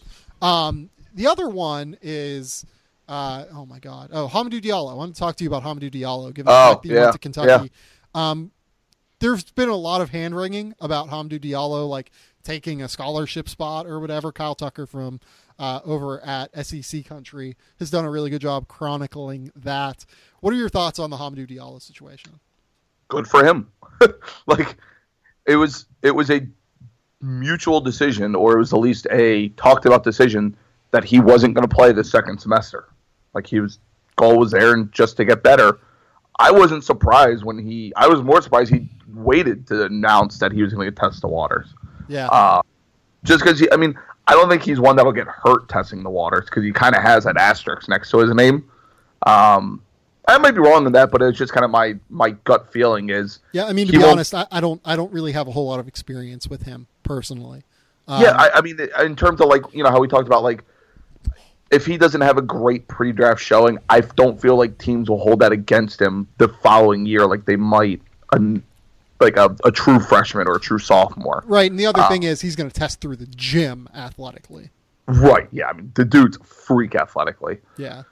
The other one is, Hamidou Diallo. I want to talk to you about Hamidou Diallo, given the fact that he went to Kentucky. Yeah. There's been a lot of hand-wringing about Hamidou Diallo, taking a scholarship spot or whatever. Kyle Tucker from over at SEC Country has done a really good job chronicling that. What are your thoughts on the Hamidou Diallo situation? Good for him. It was a mutual decision, or it was at least a talked about decision that he wasn't going to play the second semester. Goal was there and just to get better. I wasn't surprised I was more surprised he waited to announce that he was going to test the waters. Yeah. Just because I don't think he's one that'll get hurt testing the waters, because he kind of has that asterisk next to his name. I might be wrong in that, but it's just kind of my gut feeling is. Yeah, to be honest, I don't really have a whole lot of experience with him personally. In terms of how we talked about if he doesn't have a great pre-draft showing, I don't feel like teams will hold that against him the following year like they might a true freshman or a true sophomore. Right, and the other thing is he's going to test through the gym athletically. Right, yeah. The dude's a freak athletically. Yeah.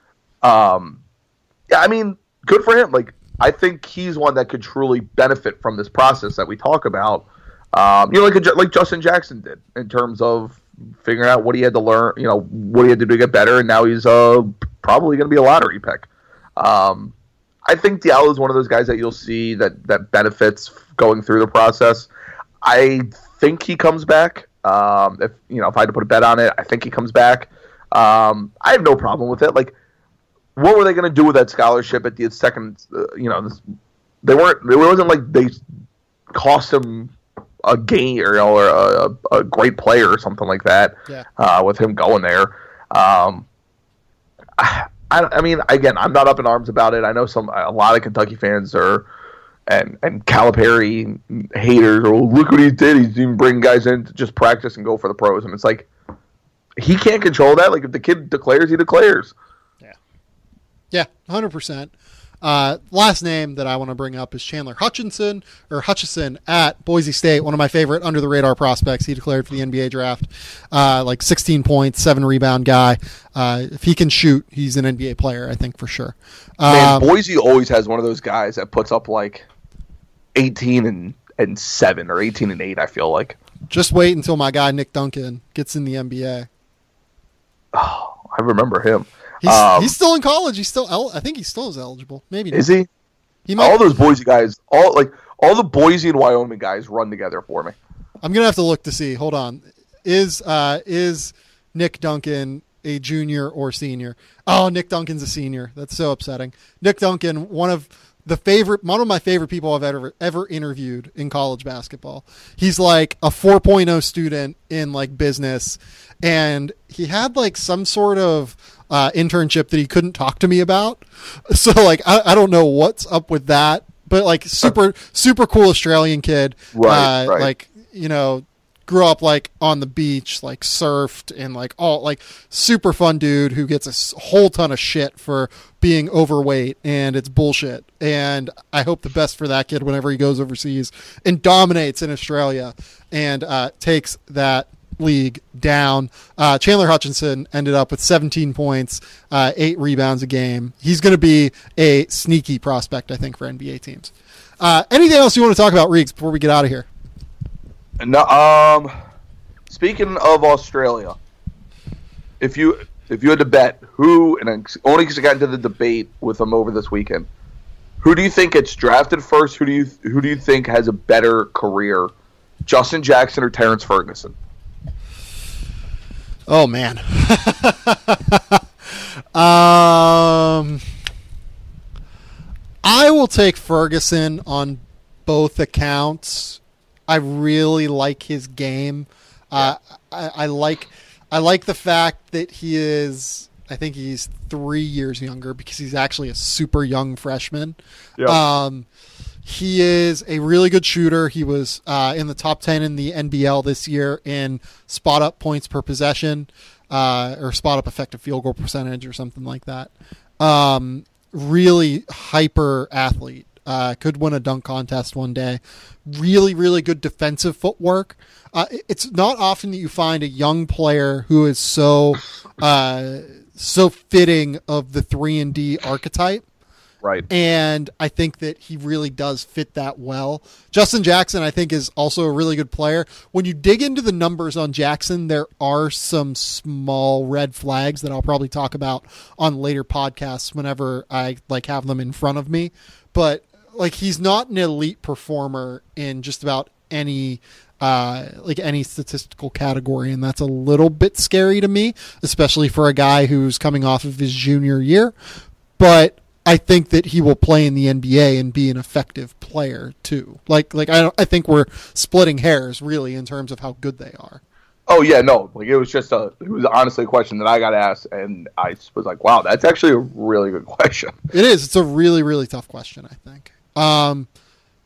Good for him. I think he's one that could truly benefit from this process that we talk about. Like Justin Jackson did in terms of figuring out what he had to learn, what he had to do to get better, and now he's probably going to be a lottery pick. I think Diallo is one of those guys that you'll see that benefits going through the process. I think he comes back. If I had to put a bet on it, I think he comes back. I have no problem with it. What were they going to do with that scholarship at the second? They weren't. It wasn't like they cost him a game or a great player or something like that. Yeah. With him going there. Again, I'm not up in arms about it. I know a lot of Kentucky fans are, and Calipari haters, or look what he did. He's even bringing guys in to just practice and go for the pros. And it's like, he can't control that. Like, if the kid declares, he declares. Yeah, 100%. Last name that I want to bring up is Chandler Hutchison at Boise State, one of my favorite under the radar prospects. He declared for the NBA draft, like 16 points, 7 rebound guy. If he can shoot, he's an NBA player, I think, for sure. Man, Boise always has one of those guys that puts up like 18 and 7 or 18 and 8, I feel like. Just wait until my guy Nick Duncan gets in the NBA. Oh, I remember him. He's still in college. I think he still is eligible. Maybe not. Is he? He might. All those Boise guys, all the Boise and Wyoming guys run together for me. I'm gonna have to look to see. Hold on. Is Nick Duncan a junior or senior? Oh, Nick Duncan's a senior. That's so upsetting. Nick Duncan, one of my favorite people I've ever interviewed in college basketball. He's like a 4.0 student in like business, and he had like some sort of internship that he couldn't talk to me about. So like, I don't know what's up with that, but like super cool Australian kid. Right. Like, you know, grew up like on the beach, like surfed, and like all like super fun dude who gets a whole ton of shit for being overweight, and it's bullshit. And I hope the best for that kid whenever he goes overseas and dominates in Australia and takes that league down. Chandler Hutchison ended up with 17 points, 8 rebounds a game. He's going to be a sneaky prospect, I think, for NBA teams. Anything else you want to talk about, Reags, before we get out of here? No. Speaking of Australia, if you had to bet who, and only because I got into the debate with them over this weekend, who do you think gets drafted first? Who do you think has a better career, Justin Jackson or Terrence Ferguson? Oh man. I will take Ferguson on both accounts. I really like his game. Yeah. I like the fact that he is, I think he's 3 years younger because he's actually a super young freshman. Yeah. He is a really good shooter. He was in the top 10 in the NBL this year in spot up points per possession, or spot up effective field goal percentage or something like that. Really hyper athlete. Could win a dunk contest one day. Really, really good defensive footwork. It's not often that you find a young player who is so fitting of the 3-and-D archetype. Right. And I think that he really does fit that well. Justin Jackson, I think, is also a really good player. When you dig into the numbers on Jackson, there are some small red flags that I'll probably talk about on later podcasts whenever I like have them in front of me. But like, he's not an elite performer in just about any any statistical category, and that's a little bit scary to me, especially for a guy who's coming off of his junior year. But I think that he will play in the NBA and be an effective player too. I think we're splitting hairs really in terms of how good they are. Oh yeah, no. Like, it was honestly a question that I got asked, and I was like, wow, that's actually a really good question. It is. It's a really, really tough question, I think.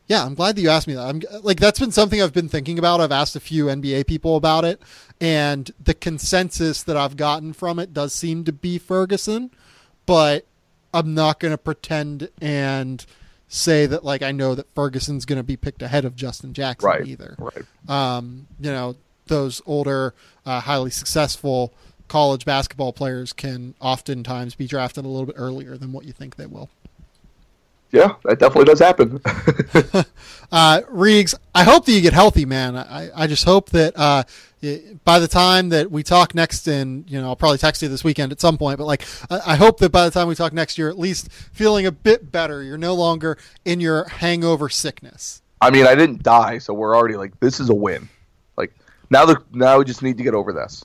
Yeah, I'm glad that you asked me that. That's been something I've been thinking about. I've asked a few NBA people about it, and the consensus that I've gotten from it does seem to be Ferguson, but I'm not going to pretend and say that I know that Ferguson's going to be picked ahead of Justin Jackson either. Right. Those older, highly successful college basketball players can oftentimes be drafted a little bit earlier than what you think they will. Yeah, that definitely does happen. Reags, I hope that you get healthy, man. I just hope that by the time that we talk next, and I'll probably text you this weekend at some point, but I hope that by the time we talk next year, at least feeling a bit better. You're no longer in your hangover sickness. I mean, I didn't die, so we're already this is a win. Now we just need to get over this.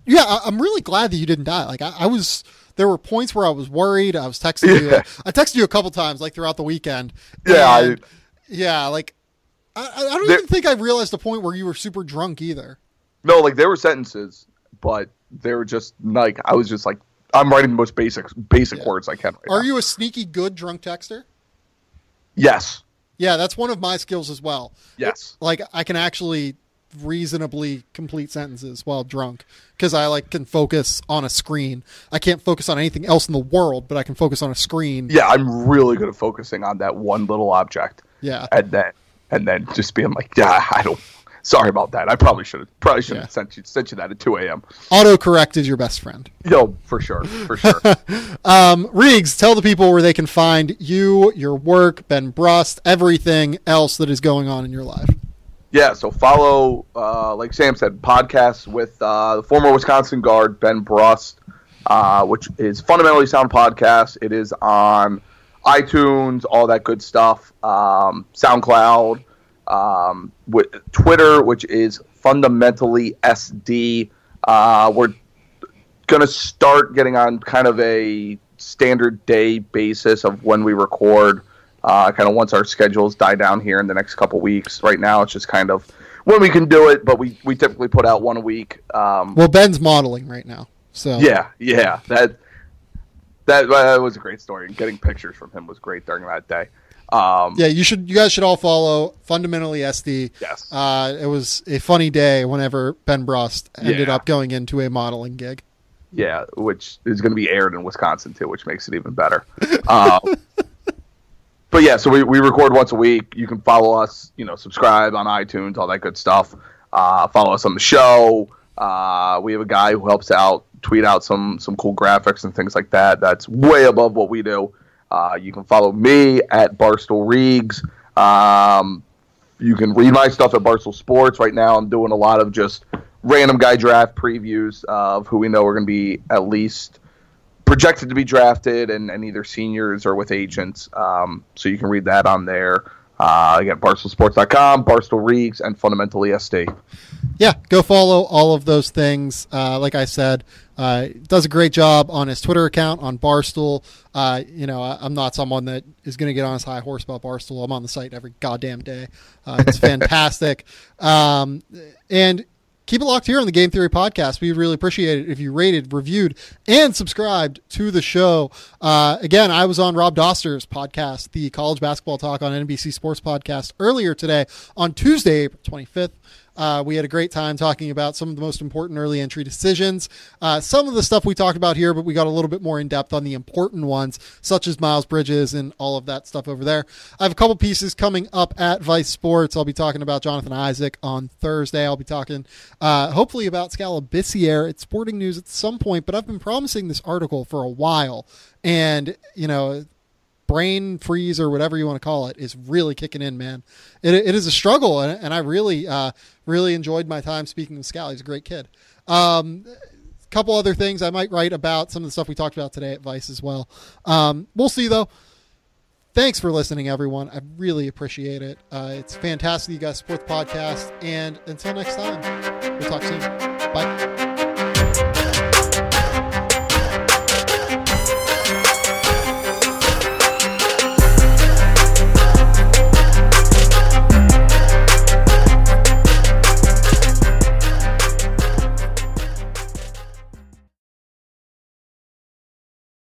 Yeah, I'm really glad that you didn't die. I was. There were points where I was worried. I was texting you. I texted you a couple times, throughout the weekend. Yeah. I don't even think I realized the point where you were super drunk either. No, there were sentences, but they were just I was just I'm writing the most basic words I can. Are you a sneaky good drunk texter? Yes. Yeah, that's one of my skills as well. Yes. Like, I can actually reasonably complete sentences while drunk because I can focus on a screen. I can't focus on anything else in the world, but I can focus on a screen. Yeah, I'm really good at focusing on that one little object. Yeah. And then just being like, yeah, sorry about that. I probably should have sent you that at 2 a.m. Autocorrect is your best friend. Yo, for sure. Reags, tell the people where they can find you, your work, Ben Brust, everything else that is going on in your life. Yeah, so follow, like Sam said, podcasts with the former Wisconsin guard, Ben Brust, which is Fundamentally Sound Podcast. It is on iTunes, all that good stuff, SoundCloud, with Twitter, which is Fundamentally SD. We're going to start getting on kind of a standard day basis of when we record. Kind of once our schedules die down here in the next couple weeks. Right now, it's just kind of when we can do it, but we typically put out one a week. Well, Ben's modeling right now, so yeah, that was a great story. Getting pictures from him was great during that day. Yeah, you guys should all follow Fundamentally SD. Yes, it was a funny day whenever Ben Brust ended up going into a modeling gig. Yeah, which is going to be aired in Wisconsin too, which makes it even better. But yeah, so we record once a week. You can follow us, subscribe on iTunes, all that good stuff. Follow us on the show. We have a guy who helps out, tweet out some cool graphics and things like that. That's way above what we do. You can follow me at Barstool Reags. You can read my stuff at Barstool Sports. Right now I'm doing a lot of just random guy draft previews of who we know are going to be at least projected to be drafted and either seniors or with agents. So you can read that on there. Again, BarstoolSports.com, Barstool Reags, and Fundamentally SD. Yeah, go follow all of those things. Like I said, does a great job on his Twitter account, on Barstool. I'm not someone that is going to get on his high horse about Barstool. I'm on the site every goddamn day. It's fantastic. And keep it locked here on the Game Theory Podcast. We would really appreciate it if you rated, reviewed, and subscribed to the show. Again, I was on Rob Doster's podcast, the College Basketball Talk on NBC Sports Podcast, earlier today on Tuesday, April 25th. We had a great time talking about some of the most important early entry decisions. Some of the stuff we talked about here, but we got a little bit more in depth on the important ones, such as Miles Bridges and all of that stuff over there. I have a couple pieces coming up at Vice Sports. I'll be talking about Jonathan Isaac on Thursday. I'll be talking hopefully about Scalabissiere at Sporting News at some point, but I've been promising this article for a while. And, brain freeze or whatever you want to call it is really kicking in, man. It is a struggle, and I really enjoyed my time speaking with Scal. He's a great kid. Couple other things I might write about, some of the stuff we talked about today at Vice as well. We'll see, though. Thanks for listening, everyone. I really appreciate it. It's fantastic you guys support the podcast, and until next time, we'll talk soon. Bye.